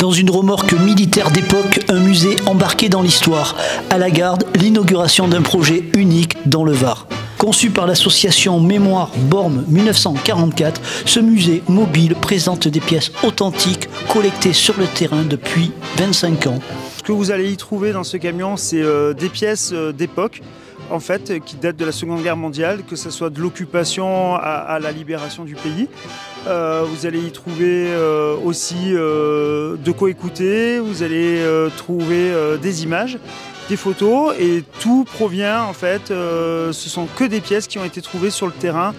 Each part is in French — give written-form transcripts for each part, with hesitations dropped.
Dans une remorque militaire d'époque, un musée embarqué dans l'histoire. À la Garde, l'inauguration d'un projet unique dans le Var. Conçu par l'association Mémoire Bormes 1944, ce musée mobile présente des pièces authentiques collectées sur le terrain depuis 25 ans. Ce que vous allez y trouver dans ce camion, c'est des pièces d'époque, en fait, qui datent de la Seconde Guerre mondiale, que ce soit de l'occupation à la libération du pays. Vous allez y trouver aussi de quoi écouter, vous allez trouver des images, des photos, et tout provient, en fait, ce sont que des pièces qui ont été trouvées sur le terrain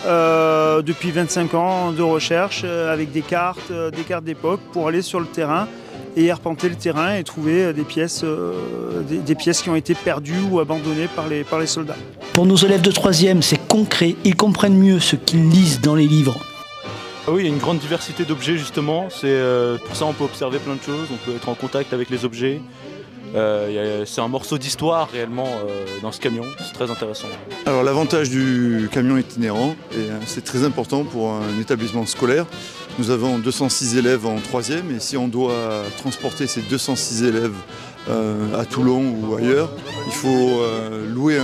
depuis 25 ans de recherche, avec des cartes d'époque pour aller sur le terrain et arpenter le terrain et trouver des pièces qui ont été perdues ou abandonnées par les soldats. Pour nos élèves de 3e, c'est concret, ils comprennent mieux ce qu'ils lisent dans les livres. Oui, il y a une grande diversité d'objets justement, pour ça on peut observer plein de choses, on peut être en contact avec les objets. C'est un morceau d'histoire réellement dans ce camion, c'est très intéressant. Alors l'avantage du camion itinérant, et c'est très important pour un établissement scolaire. Nous avons 206 élèves en 3e et si on doit transporter ces 206 élèves à Toulon ou ailleurs, il faut louer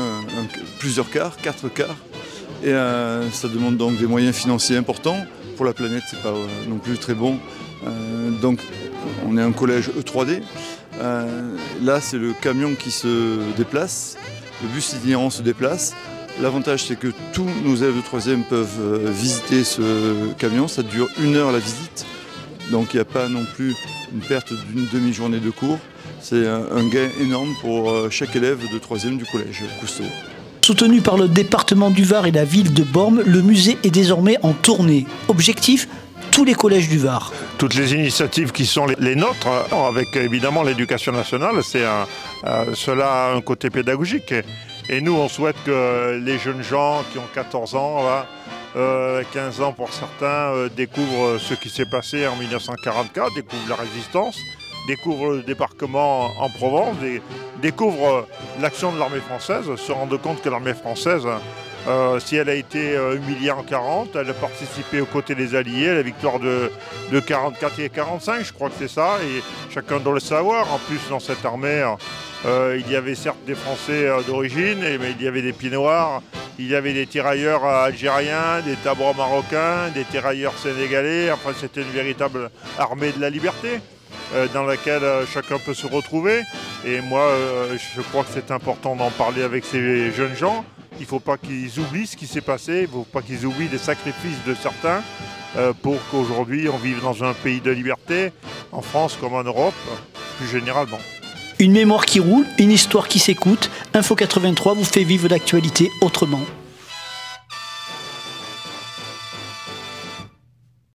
plusieurs cars, 4 cars. Et ça demande donc des moyens financiers importants. Pour la planète, c'est pas non plus très bon. Donc on est un collège E3D. Là, c'est le camion qui se déplace, le bus itinérant se déplace. L'avantage, c'est que tous nos élèves de 3e peuvent visiter ce camion. Ça dure 1 heure la visite, donc il n'y a pas non plus une perte d'une demi-journée de cours. C'est un gain énorme pour chaque élève de 3e du collège Cousteau. Soutenu par le département du Var et la ville de Bormes, le musée est désormais en tournée. Objectif, tous les collèges du Var. Toutes les initiatives qui sont les nôtres, avec évidemment l'éducation nationale, cela a un côté pédagogique. Et nous, on souhaite que les jeunes gens qui ont 14 ans, 15 ans pour certains, découvrent ce qui s'est passé en 1944, découvrent la résistance, découvrent le débarquement en Provence, découvrent l'action de l'armée française, se rendent compte que l'armée française, si elle a été humiliée en 40, elle a participé aux côtés des Alliés à la victoire de 44 et 45, je crois que c'est ça, et chacun doit le savoir. En plus, dans cette armée, il y avait certes des Français d'origine, mais il y avait des pieds noirs, il y avait des tirailleurs algériens, des tabors marocains, des tirailleurs sénégalais, enfin c'était une véritable armée de la liberté dans laquelle chacun peut se retrouver. Et moi, je crois que c'est important d'en parler avec ces jeunes gens. Il ne faut pas qu'ils oublient ce qui s'est passé, il ne faut pas qu'ils oublient les sacrifices de certains pour qu'aujourd'hui on vive dans un pays de liberté, en France comme en Europe, plus généralement. Une mémoire qui roule, une histoire qui s'écoute. Info 83 vous fait vivre l'actualité autrement.